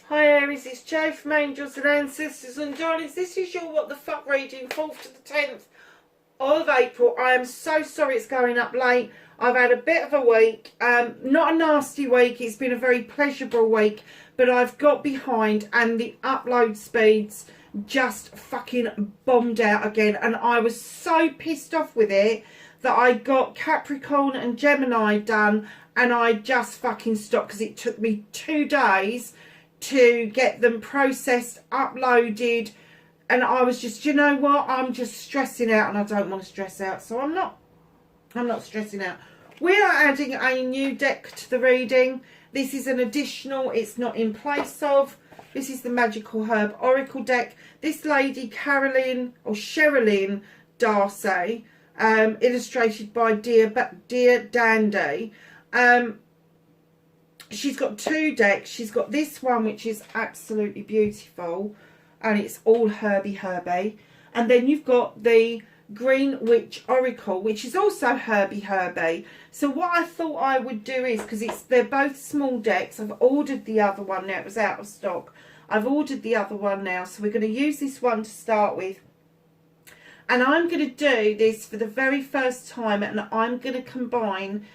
Hi Aries, it's Jo from Angels and Ancestors and Darlings. This is your What the Fuck reading, 4th to the 10th of April. I am so sorry it's going up late. I've had a bit of a week. Not a nasty week. It's been a very pleasurable week. But I've got behind and the upload speeds just fucking bombed out again. And I was so pissed off with it that I got Capricorn and Gemini done. And I just fucking stopped because it took me 2 days to get them processed, uploaded, and I was just, you know what, I'm just stressing out, and I don't want to stress out, so I'm not stressing out. We are adding a new deck to the reading. This is an additional, it's not in place of. This is the Magical Herb Oracle deck. This lady, Sherilyn Darcy, illustrated by Dear Dandy. She's got 2 decks. She's got this one, which is absolutely beautiful, and it's all herby. And then you've got the Green Witch Oracle, which is also herby. So what I thought I would do is, because they're both small decks, I've ordered the other one now. It was out of stock. I've ordered the other one now, so we're going to use this one to start with. And I'm going to do this for the very first time, and I'm going to combine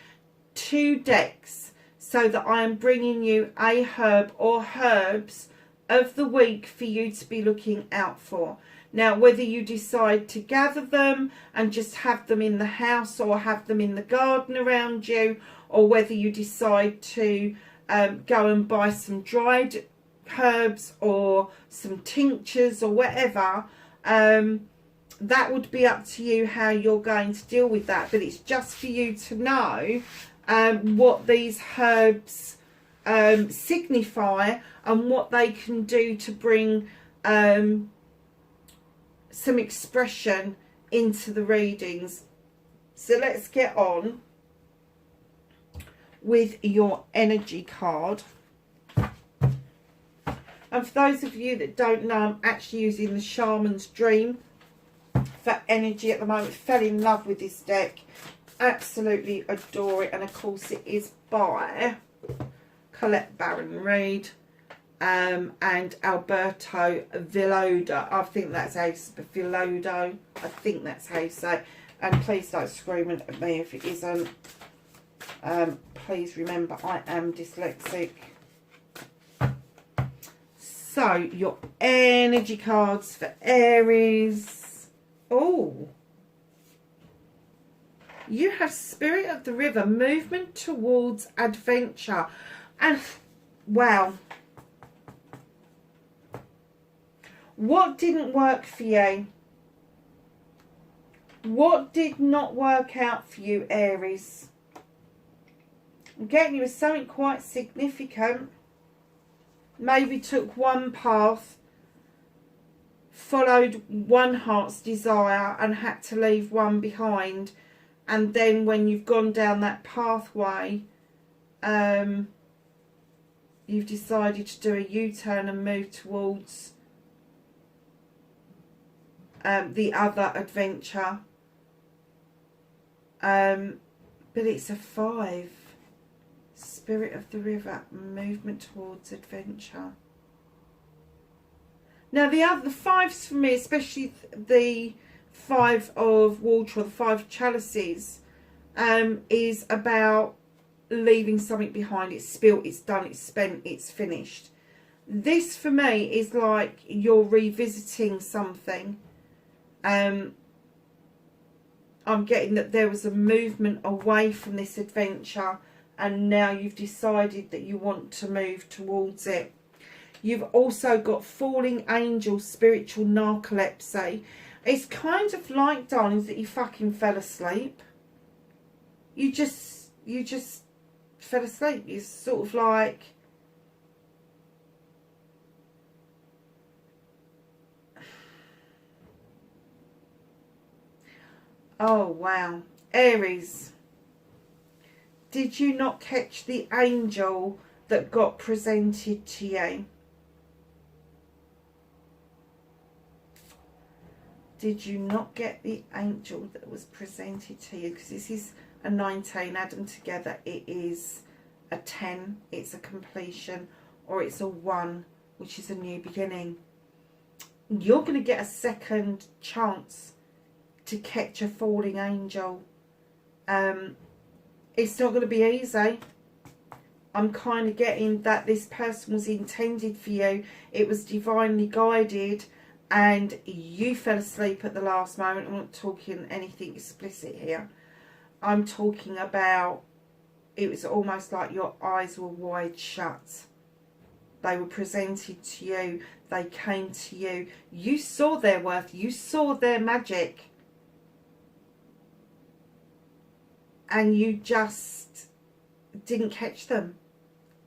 2 decks, so that I am bringing you a herb or herbs of the week for you to be looking out for. Now, whether you decide to gather them and just have them in the house or have them in the garden around you, or whether you decide to go and buy some dried herbs or some tinctures or whatever, that would be up to you how you're going to deal with that. But it's just for you to know what these herbs signify and what they can do to bring some expression into the readings. So let's get on with your energy card. And for those of you that don't know, I'm actually using the Shaman's Dream for energy at the moment. Fell in love with this deck. Absolutely adore it, and of course it is by Colette Baron Reid and Alberto Villoldo. I think that's how you say Villoldo. I think that's how you say. And please don't scream at me if it isn't. Please remember I am dyslexic. So your energy cards for Aries. Oh. You have Spirit of the River, movement towards adventure. And, wow. What didn't work for you? What did not work out for you, Aries? I'm getting you with something quite significant. Maybe took one path, followed one heart's desire, and had to leave one behind. And then when you've gone down that pathway, you've decided to do a U-turn and move towards the other adventure. But it's a 5. Spirit of the River, movement towards adventure. Now the 5s for me, especially the 5 of water, or the 5 chalices, is about leaving something behind. It's spilt, it's done, it's spent, it's finished. This for me is like you're revisiting something. I'm getting that there was a movement away from this adventure, and now you've decided that you want to move towards it. You've also got falling angel, spiritual narcolepsy. It's kind of like, darlings, that you fucking fell asleep. You just fell asleep. You're sort of like, oh wow. Aries, did you not catch the angel that got presented to you? Did you not get the angel that was presented to you? Because this is a 19, add them together, it is a 10, it's a completion, or it's a 1, which is a new beginning. You're going to get a second chance to catch a falling angel. It's not going to be easy. I'm kind of getting that this person was intended for you. It was divinely guided and you fell asleep at the last moment. I'm not talking anything explicit here. I'm talking about, it was almost like your eyes were wide shut. They were presented to you. They came to you. You saw their worth. You saw their magic. And you just didn't catch them.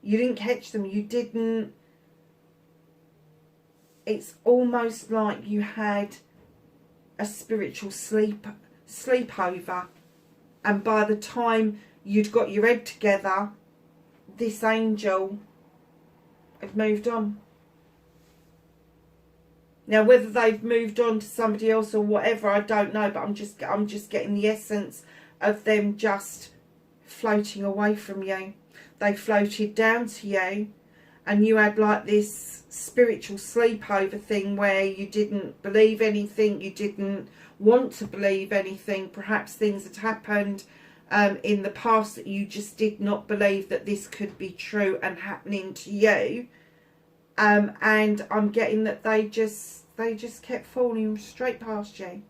You didn't catch them. You didn't. It's almost like you had a spiritual sleepover. And by the time you'd got your head together, this angel had moved on. Now, whether they've moved on to somebody else or whatever, I don't know. But I'm just getting the essence of them just floating away from you. They floated down to you, and you had like this spiritual sleepover thing where you didn't believe anything, you didn't want to believe anything. Perhaps things had happened in the past that you just did not believe that this could be true and happening to you. And I'm getting that they just kept falling straight past you,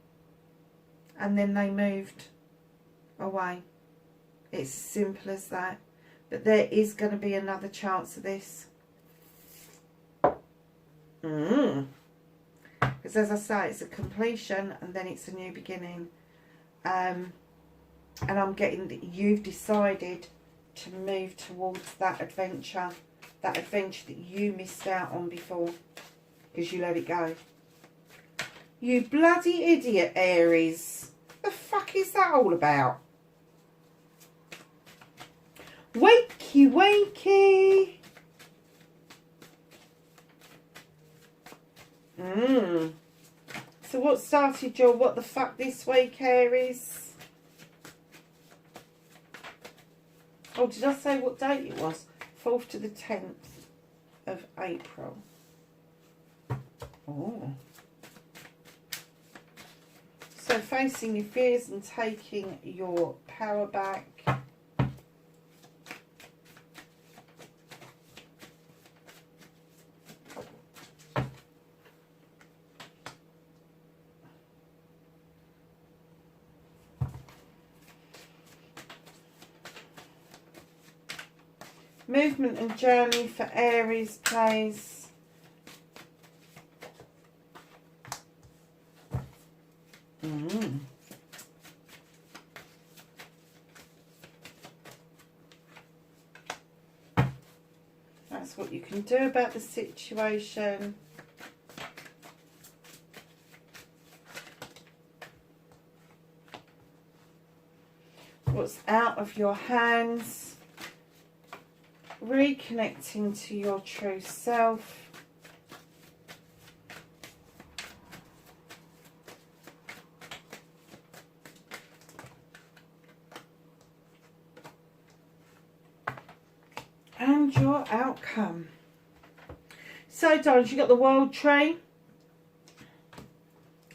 and then they moved away. It's as simple as that. But there is going to be another chance of this. Because as I say, it's a completion and then it's a new beginning. And I'm getting that you've decided to move towards that adventure that you missed out on before, because you let it go. You bloody idiot, Aries. The fuck is that all about? Wakey, wakey. So what started your what the fuck this week, Aries? Oh, did I say what date it was? 4th to the 10th of April. Oh. So facing your fears and taking your power back. Movement and journey for Aries, please. That's what you can do about the situation. What's out of your hands? Reconnecting to your true self. And your outcome. So, darlings, you got the World Tree.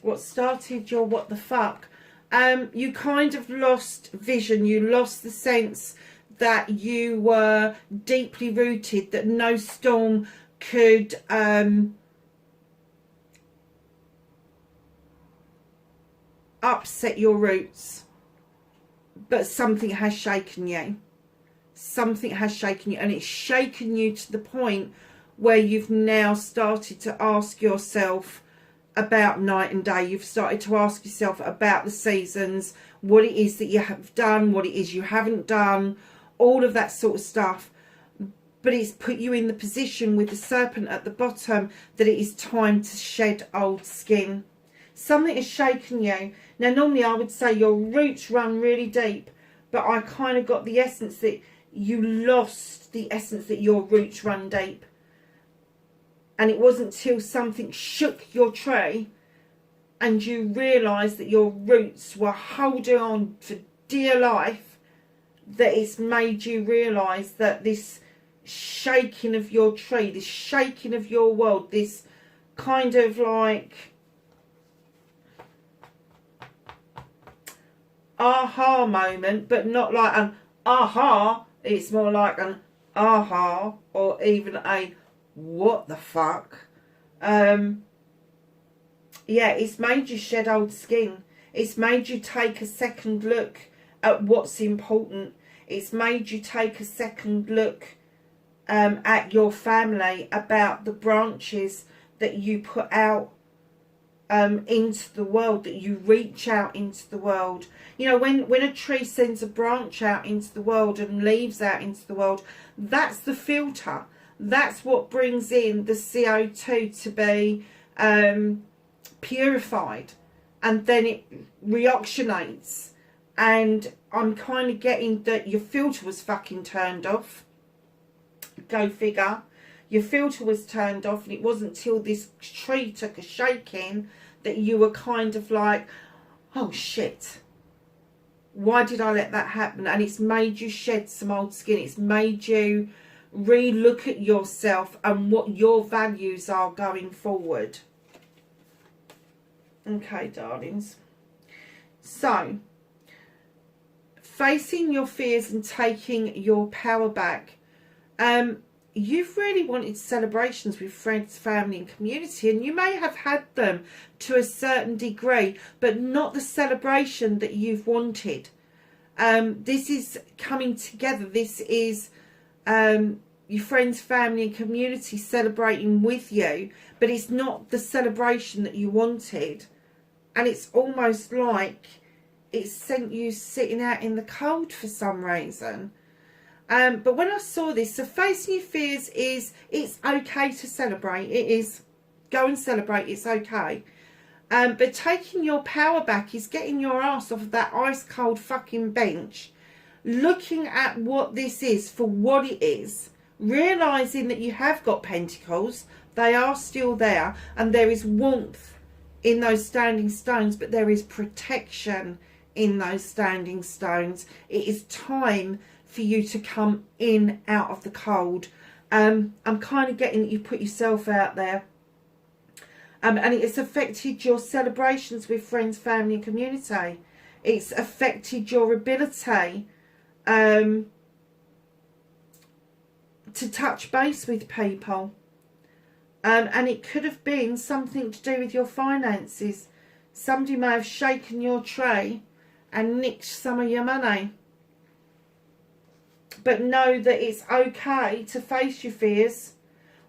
What started your what the fuck? You kind of lost vision. You lost the sense that you were deeply rooted, that no storm could upset your roots. But something has shaken you. Something has shaken you, and it's shaken you to the point where you've now started to ask yourself about night and day. You've started to ask yourself about the seasons, what it is that you have done, what it is you haven't done, all of that sort of stuff. But it's put you in the position with the serpent at the bottom that it is time to shed old skin. Something has shaken you. Now, normally I would say your roots run really deep, but I kind of got the essence that you lost the essence that your roots run deep. And it wasn't till something shook your tree and you realised that your roots were holding on for dear life that it's made you realise that this shaking of your tree, this shaking of your world, this kind of like aha moment, but not like an aha, it's more like an aha, or even a what the fuck. Yeah, it's made you shed old skin. It's made you take a second look at what's important. It's made you take a second look at your family, about the branches that you put out into the world, that you reach out into the world. You know, when a tree sends a branch out into the world and leaves out into the world, that's the filter. That's what brings in the CO2 to be purified, and then it reoxygenates. And I'm kind of getting that your filter was fucking turned off. Go figure. Your filter was turned off, and it wasn't till this tree took a shaking that you were kind of like, oh shit, why did I let that happen? And it's made you shed some old skin. It's made you re-look at yourself and what your values are going forward. Okay, darlings. So, facing your fears and taking your power back. You've really wanted celebrations with friends, family and community, and you may have had them to a certain degree, but not the celebration that you've wanted. This is coming together. This is your friends, family and community celebrating with you, but it's not the celebration that you wanted. And it's almost like it's sent you sitting out in the cold for some reason. But when I saw this, so facing your fears is, it's okay to celebrate. It is, go and celebrate, it's okay. But taking your power back is getting your ass off of that ice cold fucking bench, looking at what this is for what it is, realising that you have got pentacles, they are still there, and there is warmth in those standing stones, but there is protection in those standing stones. It is time for you to come in out of the cold. I'm kind of getting that you put yourself out there, and it has affected your celebrations with friends, family and community. It's affected your ability to touch base with people, and it could have been something to do with your finances. Somebody may have shaken your tray and nicked some of your money. But know that it's okay to face your fears,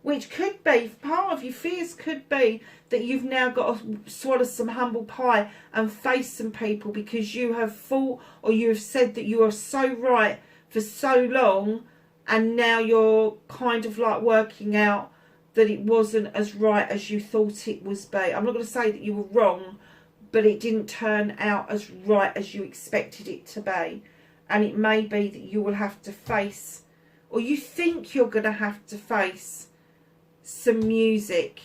which could be, part of your fears could be that you've now got to swallow some humble pie and face some people because you have thought, or you have said that you are so right for so long, and now you're kind of like working out that it wasn't as right as you thought it was be. I'm not going to say that you were wrong, but it didn't turn out as right as you expected it to be. And it may be that you will have to face, or you think you're going to have to face, some music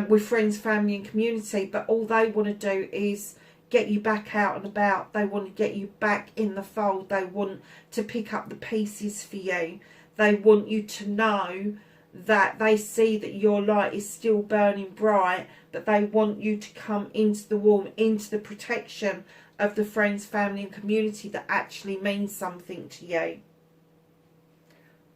with friends, family and community. But all they want to do is get you back out and about. They want to get you back in the fold. They want to pick up the pieces for you. They want you to know that they see that your light is still burning bright, but they want you to come into the warmth, into the protection of the friends, family and community that actually means something to you.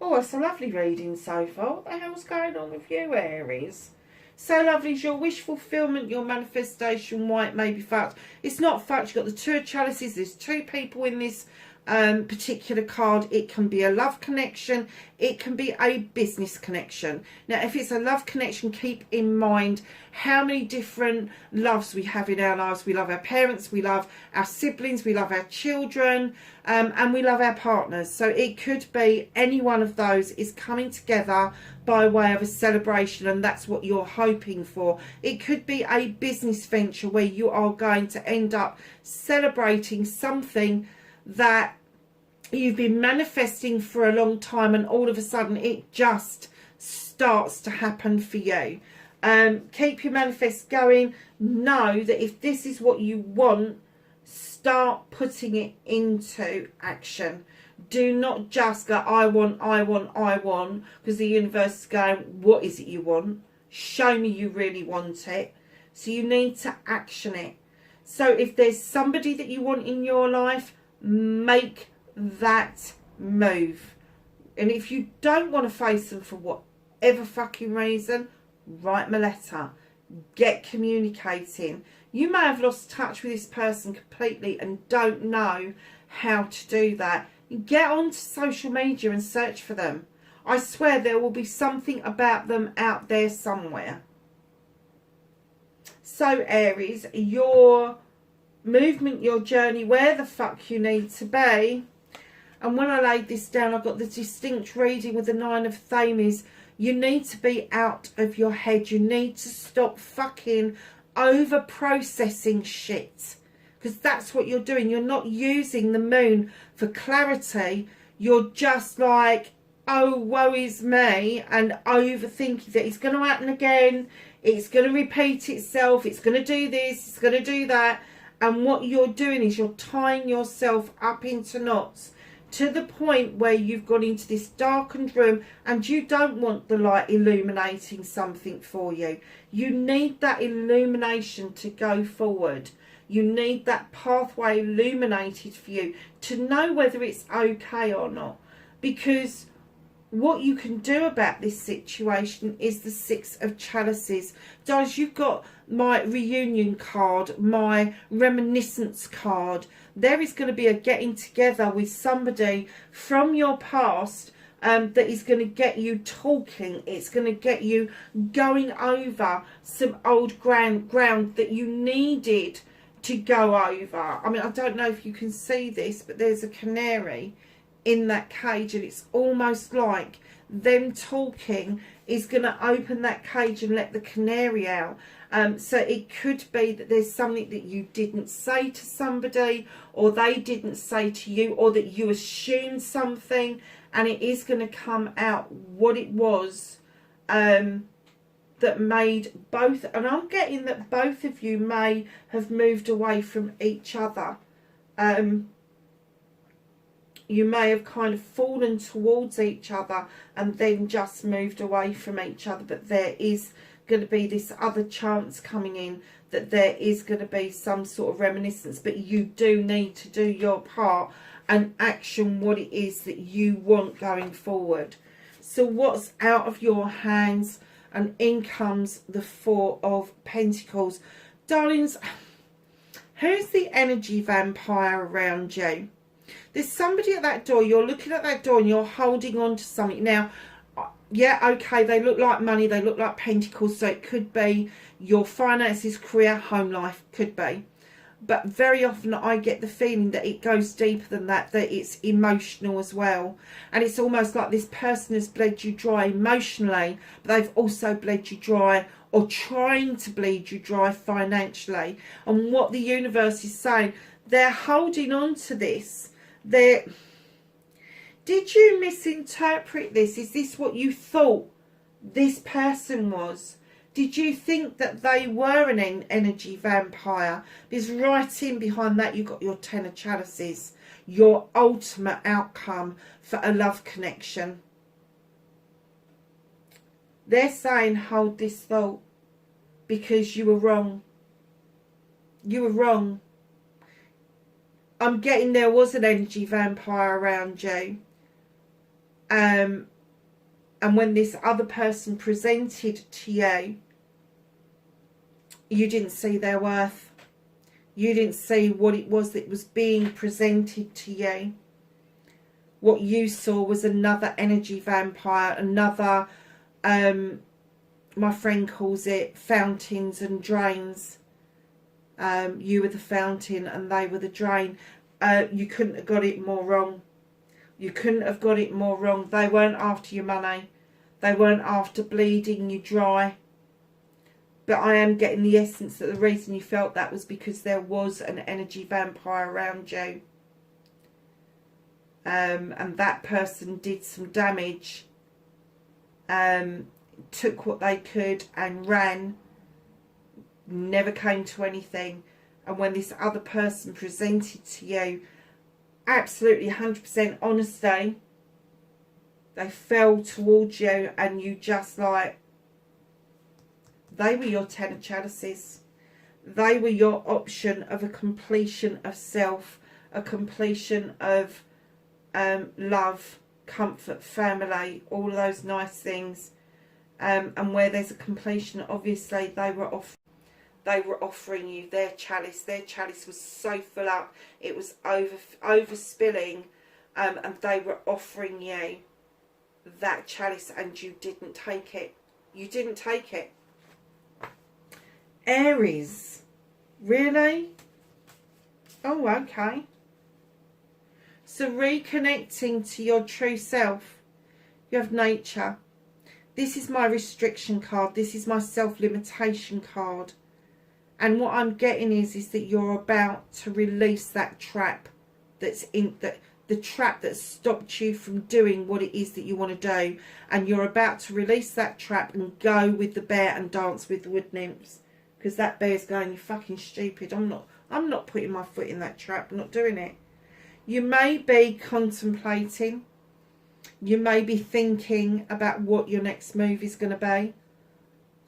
Oh, it's a lovely reading so far. What the hell's going on with you, Aries? So lovely is your wish fulfillment, your manifestation, why it may be fucked. It's not fucked. You've got the Two of Chalices. There's two people in this particular card. It can be a love connection. It can be a business connection. Now, if it's a love connection, keep in mind how many different loves we have in our lives. We love our parents, we love our siblings, we love our children, and we love our partners. So it could be any one of those is coming together by way of a celebration, and that's what you're hoping for. It could be a business venture where you are going to end up celebrating something that you've been manifesting for a long time, and all of a sudden it just starts to happen for you. Keep your manifest going. Know that if this is what you want, start putting it into action. Do not just go, I want, because the universe is going, what is it you want? Show me you really want it. So you need to action it. So if there's somebody that you want in your life, make that move. And if you don't want to face them for whatever fucking reason, write them a letter. Get communicating. You may have lost touch with this person completely and don't know how to do that. Get onto social media and search for them. I swear there will be something about them out there somewhere. So Aries, your movement, your journey, where the fuck you need to be. And when I laid this down, I got the distinct reading with the 9 of Thames. You need to be out of your head. You need to stop fucking over processing shit. Because that's what you're doing. You're not using the moon for clarity. You're just like, oh, woe is me, and overthinking that it's going to happen again. It's going to repeat itself. It's going to do this. It's going to do that. And what you're doing is you're tying yourself up into knots to the point where you've gone into this darkened room and you don't want the light illuminating something for you. You need that illumination to go forward. You need that pathway illuminated for you to know whether it's okay or not. Because what you can do about this situation is the 6 of Chalices. Guys, you've got my reunion card, my reminiscence card. There is going to be a getting together with somebody from your past that is going to get you talking. It's going to get you going over some old ground that you needed to go over. I mean, I don't know if you can see this, but there's a canary in that cage, and it's almost like them talking is going to open that cage and let the canary out. So it could be that there's something that you didn't say to somebody, or they didn't say to you, or that you assumed something, and it is going to come out what it was that made both. And I'm getting that both of you may have moved away from each other. You may have kind of fallen towards each other and then just moved away from each other. But there is going to be this other chance coming in that there is going to be some sort of reminiscence. But you do need to do your part and action what it is that you want going forward. So what's out of your hands? And in comes the 4 of Pentacles. Darlings, who's the energy vampire around you? There's somebody at that door. You're looking at that door and you're holding on to something. Now, yeah, okay, they look like money. They look like pentacles. So it could be your finances, career, home life. Could be. But very often I get the feeling that it goes deeper than that. That it's emotional as well. And it's almost like this person has bled you dry emotionally. But they've also bled you dry, or trying to bleed you dry financially. And what the universe is saying, they're holding on to this. Did you misinterpret this? Is this what you thought this person was? Did you think that they were an energy vampire? Because right in behind that you've got your 10 of Chalices, your ultimate outcome for a love connection. They're saying hold this thought because you were wrong. You were wrong. I'm getting there was an energy vampire around you. And when this other person presented to you, you didn't see their worth. You didn't see what it was that was being presented to you. What you saw was another energy vampire, another, my friend calls it fountains and drains. You were the fountain and they were the drain. You couldn't have got it more wrong. You couldn't have got it more wrong. They weren't after your money. They weren't after bleeding you dry. But I am getting the essence that the reason you felt that was because there was an energy vampire around you. And that person did some damage. Took what they could and ran. Never came to anything. And when this other person presented to you, absolutely 100% honesty. They fell towards you and you just like, they were your 10 of chalices. They were your option of a completion of self, a completion of love, comfort, family, all of those nice things. And where there's a completion, obviously they were offering you their chalice. Their chalice was so full up, it was overspilling, and they were offering you that chalice and you didn't take it. You didn't take it. Aries. Really? Oh, okay. So reconnecting to your true self. You have nature. This is my restriction card. This is my self-limitation card. And what I'm getting is that you're about to release that trap that's in the trap that stopped you from doing what it is that you want to do. And you're about to release that trap and go with the bear and dance with the wood nymphs. Because that bear's going, you're fucking stupid. I'm not putting my foot in that trap. I'm not doing it. You may be contemplating. You may be thinking about what your next move is going to be.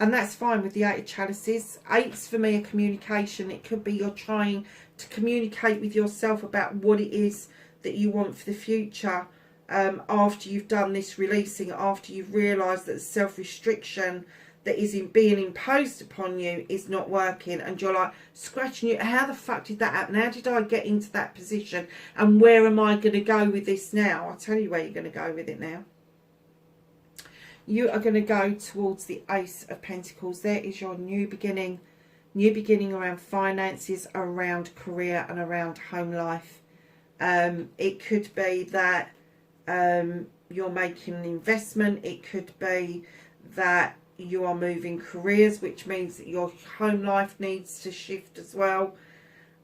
And that's fine with the 8 of chalices. 8's for me a communication. It could be you're trying to communicate with yourself about what it is that you want for the future. After you've done this releasing, after you've realised that the self-restriction that is being imposed upon you is not working, and you're like scratching you, how the fuck did that happen? How did I get into that position? And where am I going to go with this now? I'll tell you where you're going to go with it now. You are going to go towards the Ace of Pentacles. There is your new beginning. New beginning around finances, around career and around home life. It could be that you're making an investment. It could be that you are moving careers, which means that your home life needs to shift as well.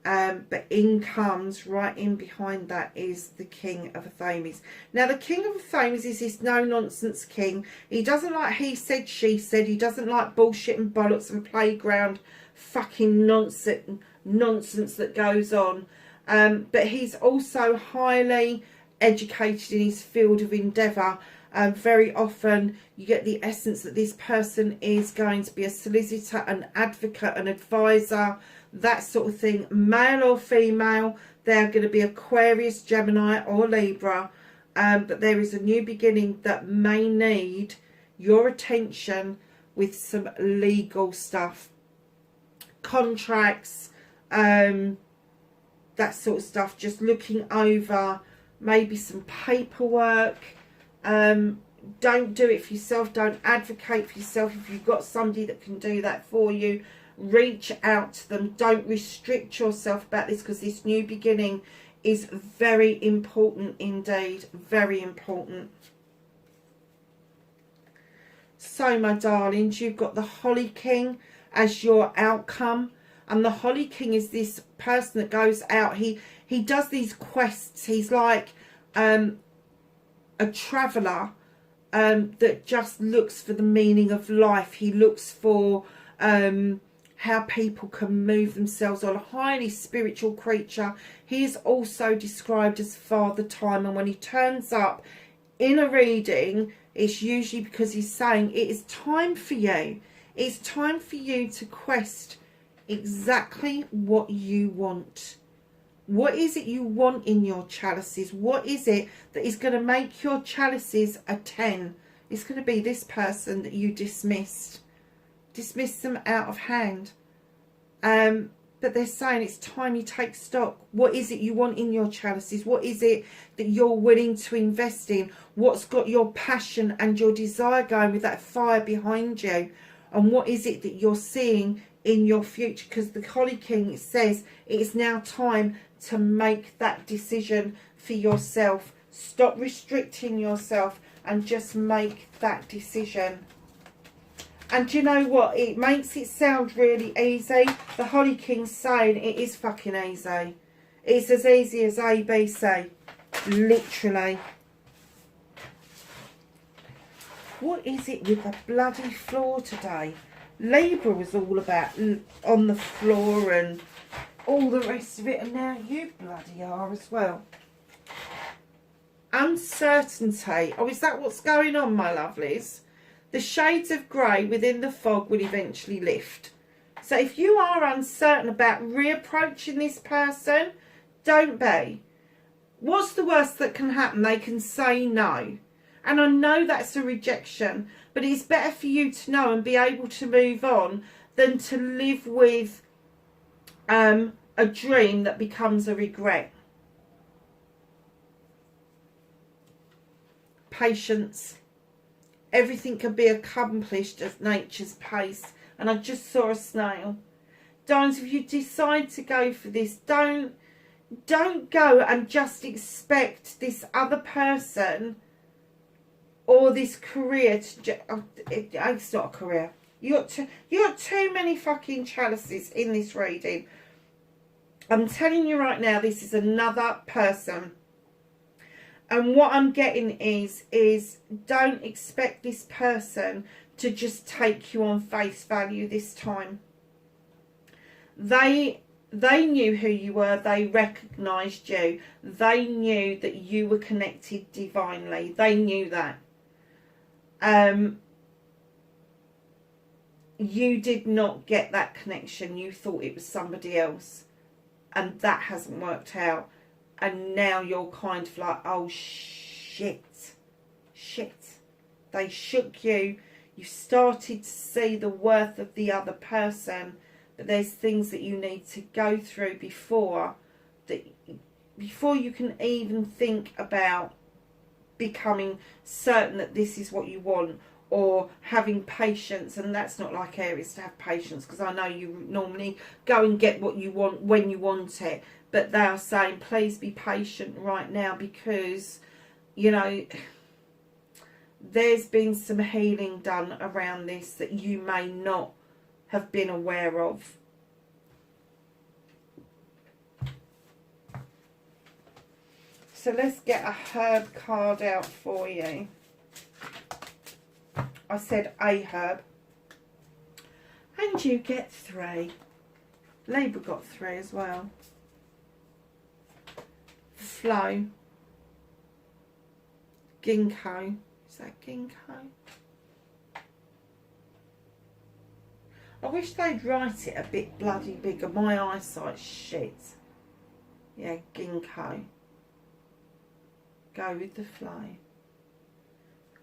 But in comes, right in behind that, is the King of Athames. Now, the King of Athames is this no-nonsense king. He doesn't like he said, she said. He doesn't like bullshit and bollocks and playground fucking nonsense that goes on. But he's also highly educated in his field of endeavour. Very often you get the essence that this person is going to be a solicitor, an advocate, an advisor, that sort of thing. Male or female, they're going to be Aquarius, Gemini or Libra. But there is a new beginning that may need your attention with some legal stuff. Contracts, that sort of stuff. Just looking over maybe some paperwork. Don't do it for yourself. Don't advocate for yourself. If you've got somebody that can do that for you, reach out to them. Don't restrict yourself about this, because this new beginning is very important indeed. Very important. So, my darlings, you've got the Holly King as your outcome. And the Holly King is this person that goes out. He does these quests. He's like a traveller that just looks for the meaning of life. He looks for how people can move themselves on. A highly spiritual creature. He is also described as Father Time, and when he turns up in a reading, it's usually because he's saying it is time for you. It's time for you to quest exactly what you want. What is it you want in your chalices? What is it that is going to make your chalices a 10? It's going to be this person that you dismissed. Dismiss them out of hand. But they're saying it's time you take stock. What is it you want in your chalices? What is it that you're willing to invest in? What's got your passion and your desire going with that fire behind you? And what is it that you're seeing in your future? Because the Holly King says it is now time to make that decision for yourself. Stop restricting yourself and just make that decision. And you know what? It makes it sound really easy. The Holly King's saying it is fucking easy. It's as easy as ABC. Literally. What is it with the bloody floor today? Libra was all about on the floor and all the rest of it. And now you bloody are as well. uncertainty. Oh, is that what's going on, my lovelies? The shades of grey within the fog will eventually lift. So if you are uncertain about reapproaching this person, don't be. What's the worst that can happen? They can say no. And I know that's a rejection, but it's better for you to know and be able to move on than to live with a dream that becomes a regret. Patience. Everything can be accomplished at nature's pace. And I just saw a snail. Darlings, if you decide to go for this, don't go and just expect this other person or this career to... it's not a career. You got too many fucking chalices in this reading. I'm telling you right now, this is another person. And what I'm getting is don't expect this person to just take you on face value this time. They knew who you were. They recognised you. They knew that you were connected divinely. They knew that. You did not get that connection. You thought it was somebody else. And that hasn't worked out. And now you're kind of like, oh, shit. They shook you. You started to see the worth of the other person. But there's things that you need to go through before you can even think about becoming certain that this is what you want, or having patience. And that's not like Aries to have patience, because I know you normally go and get what you want when you want it. But they are saying, please be patient right now, because, you know, there's been some healing done around this that you may not have been aware of. So let's get a herb card out for you. I said a herb. And you get 3. Libra got 3 as well. Flow. Ginkgo. Is that ginkgo? I wish they'd write it a bit bloody bigger. My eyesight's shit. Yeah, ginkgo. Go with the flow.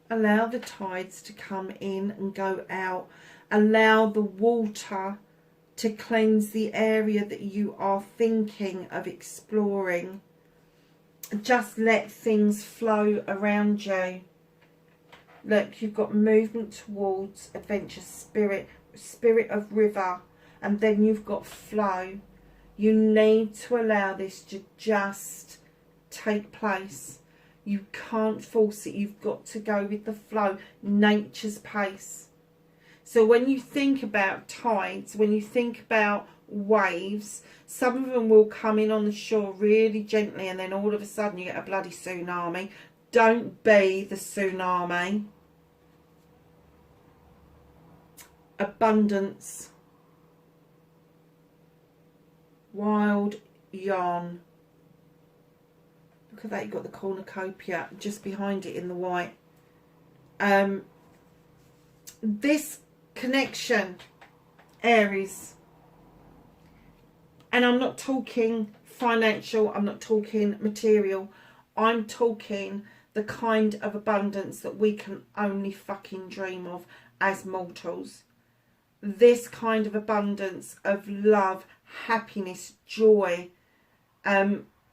Allow the tides to come in and go out. Allow the water to cleanse the area that you are thinking of exploring. Just let things flow around you. Look, you've got movement towards adventure, spirit of river, and then you've got flow. You need to allow this to just take place. You can't force it. You've got to go with the flow, nature's pace. So when you think about tides, when you think about waves, some of them will come in on the shore really gently, and then all of a sudden you get a bloody tsunami. Don't be the tsunami. Abundance. Wild yarn. Look at that, you've got the cornucopia just behind it in the white. This connection, Aries, and I'm not talking financial, I'm not talking material, I'm talking the kind of abundance that we can only fucking dream of as mortals. This kind of abundance of love, happiness, joy,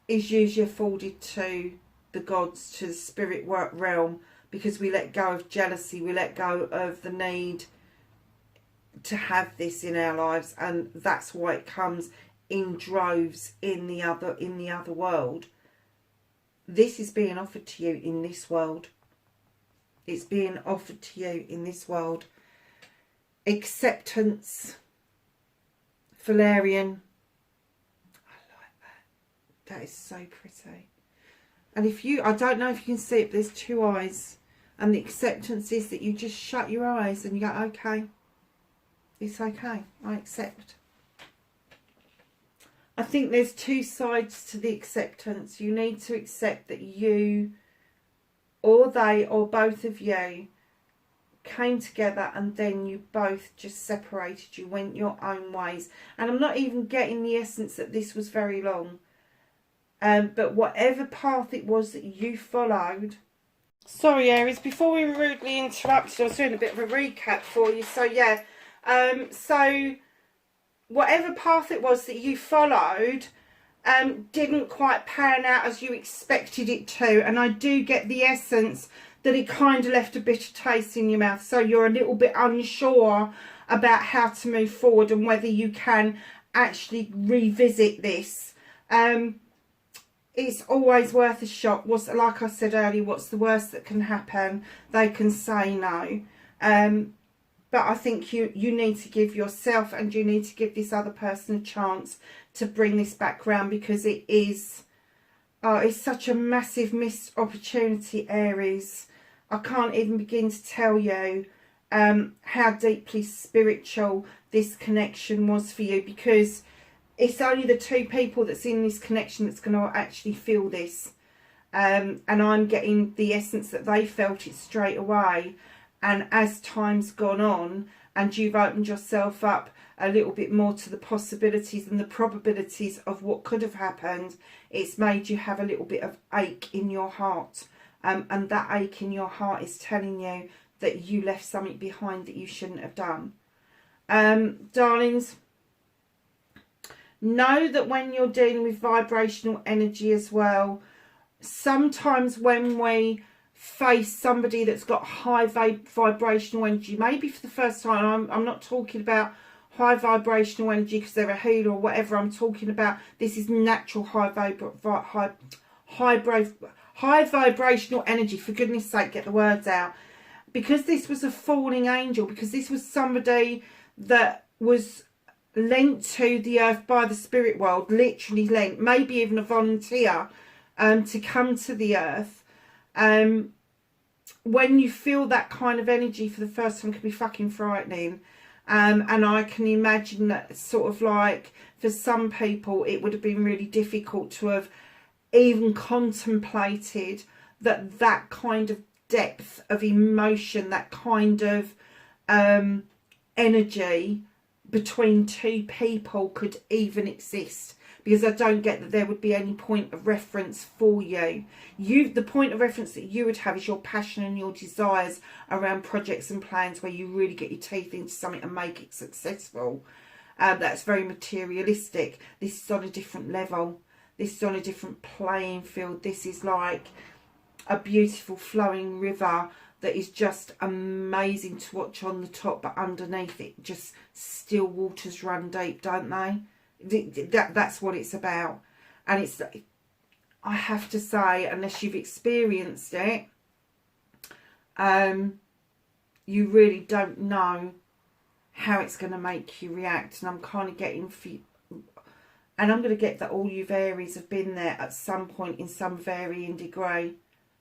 is usually afforded to the gods, to the spirit realm, because we let go of jealousy, we let go of the need to have this in our lives, and that's why it comes in droves in the other world. This is being offered to you in this world. It's being offered to you in this world. Acceptance, Valerian. That is so pretty. And if you, I don't know if you can see it, but there's 2 eyes. And the acceptance is that you just shut your eyes and you go, okay, it's okay, I accept. I think there's 2 sides to the acceptance. You need to accept that you or they or both of you came together and then you both just separated. You went your own ways. And I'm not even getting the essence that this was very long. But whatever path it was that you followed. Sorry, Aries, before we were rudely interrupted, I was doing a bit of a recap for you. So, yeah. So, whatever path it was that you followed didn't quite pan out as you expected it to. And I do get the essence that it kind of left a bitter taste in your mouth. So you're a little bit unsure about how to move forward and whether you can actually revisit this. It's always worth a shot. Like I said earlier, what's the worst that can happen? They can say no. But I think you need to give yourself and you need to give this other person a chance to bring this back round, because it is, it's such a massive missed opportunity, Aries. I can't even begin to tell you how deeply spiritual this connection was for you, because it's only the two people that's in this connection that's going to actually feel this. And I'm getting the essence that they felt it straight away. And as time's gone on and you've opened yourself up a little bit more to the possibilities and the probabilities of what could have happened, it's made you have a little bit of ache in your heart. And that ache in your heart is telling you that you left something behind that you shouldn't have done. Darlings, know that when you're dealing with vibrational energy as well, sometimes when we face somebody that's got high vibrational energy, maybe for the first time, I'm not talking about high vibrational energy because they're a healer or whatever. I'm talking about this is natural high vibrational energy. For goodness sake, get the words out. Because this was a falling angel, because this was somebody that was lent to the earth by the spirit world, literally lent, maybe even a volunteer to come to the earth. When you feel that kind of energy for the first time, it can be fucking frightening. And I can imagine that sort of like for some people it would have been really difficult to have even contemplated that kind of depth of emotion, that kind of energy between two people could even exist. Because I don't get that there would be any point of reference for you. The point of reference that you would have is your passion and your desires around projects and plans where you really get your teeth into something and make it successful. That's very materialistic. This is on a different level. This is on a different playing field. This is like a beautiful flowing river that is just amazing to watch on the top, but underneath it just still waters run deep, don't they? That's what it's about. And it's, I have to say, unless you've experienced it, you really don't know how it's going to make you react. And I'm kind of getting, and I'm going to get that all you Aries have been there at some point in some varying degree.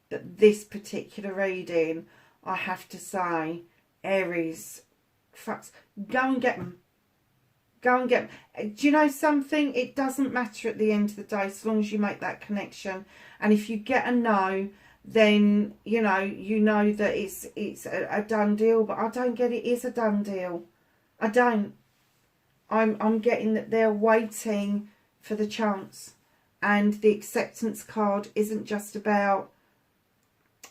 But this particular reading, I have to say, Aries, fucks, go and get them. Go and get them. Do you know something? It doesn't matter at the end of the day, as long as you make that connection. And if you get a no, then you know that it's a done deal. But I don't get it is a done deal. I don't. I'm getting that they're waiting for the chance, and the acceptance card isn't just about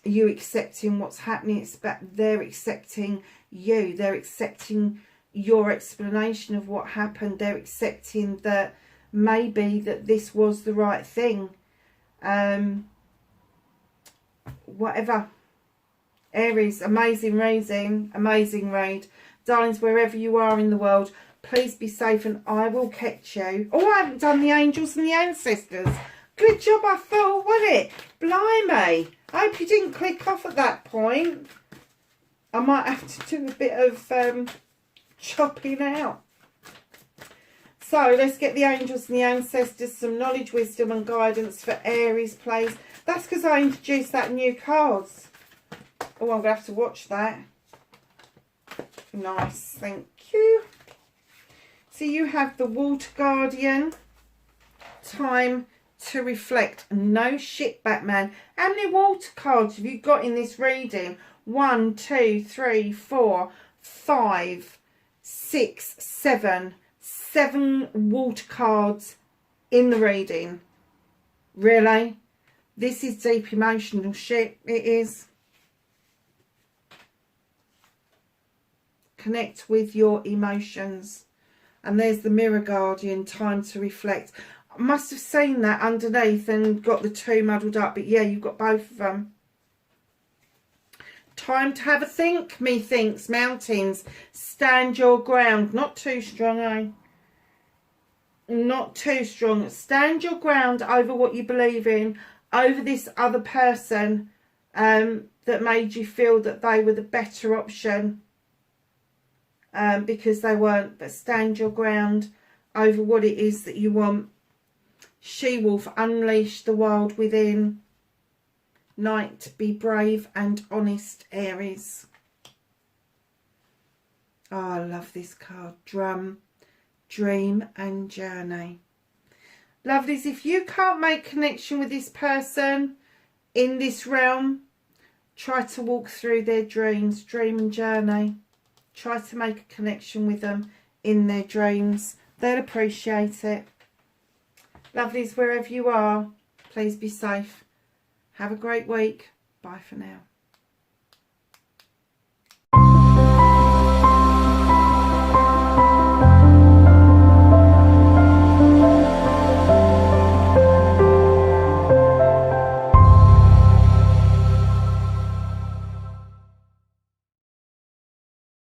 you accepting what's happening. It's about they're accepting you. They're accepting your explanation of what happened. They're accepting that maybe that this was the right thing. Whatever. Aries, amazing reading, amazing read. Darlings, wherever you are in the world, please be safe and I will catch you. Oh, I haven't done the angels and the ancestors. Good job, I thought, wasn't it? Blimey. I hope you didn't click off at that point. I might have to do a bit of chopping out. So let's get the angels and the ancestors, some knowledge, wisdom and guidance for Aries, please. That's because I introduced that new cards. Oh, I'm going to have to watch that. Nice, thank you. So you have the Water Guardian, Time to reflect. No shit, Batman. How many water cards have you got in this reading? 1, 2, 3, 4, 5, 6, 7. 7 water cards in the reading. Really? This is deep emotional shit. It is. Connect with your emotions. And there's the Mirror Guardian, time to reflect. I must have seen that underneath and got the two muddled up. But yeah, you've got both of them. Time to have a think, methinks. Mountains. Stand your ground. Not too strong, eh? Not too strong. Stand your ground over what you believe in. Over this other person that made you feel that they were the better option. Because they weren't. But stand your ground over what it is that you want. She-wolf, unleash the wild within. Knight, be brave and honest, Aries. Oh, I love this card. Drum, dream and journey. Lovelies, if you can't make connection with this person in this realm, try to walk through their dreams, dream and journey. Try to make a connection with them in their dreams. They'll appreciate it. Lovelies, wherever you are, please be safe. Have a great week. Bye for now.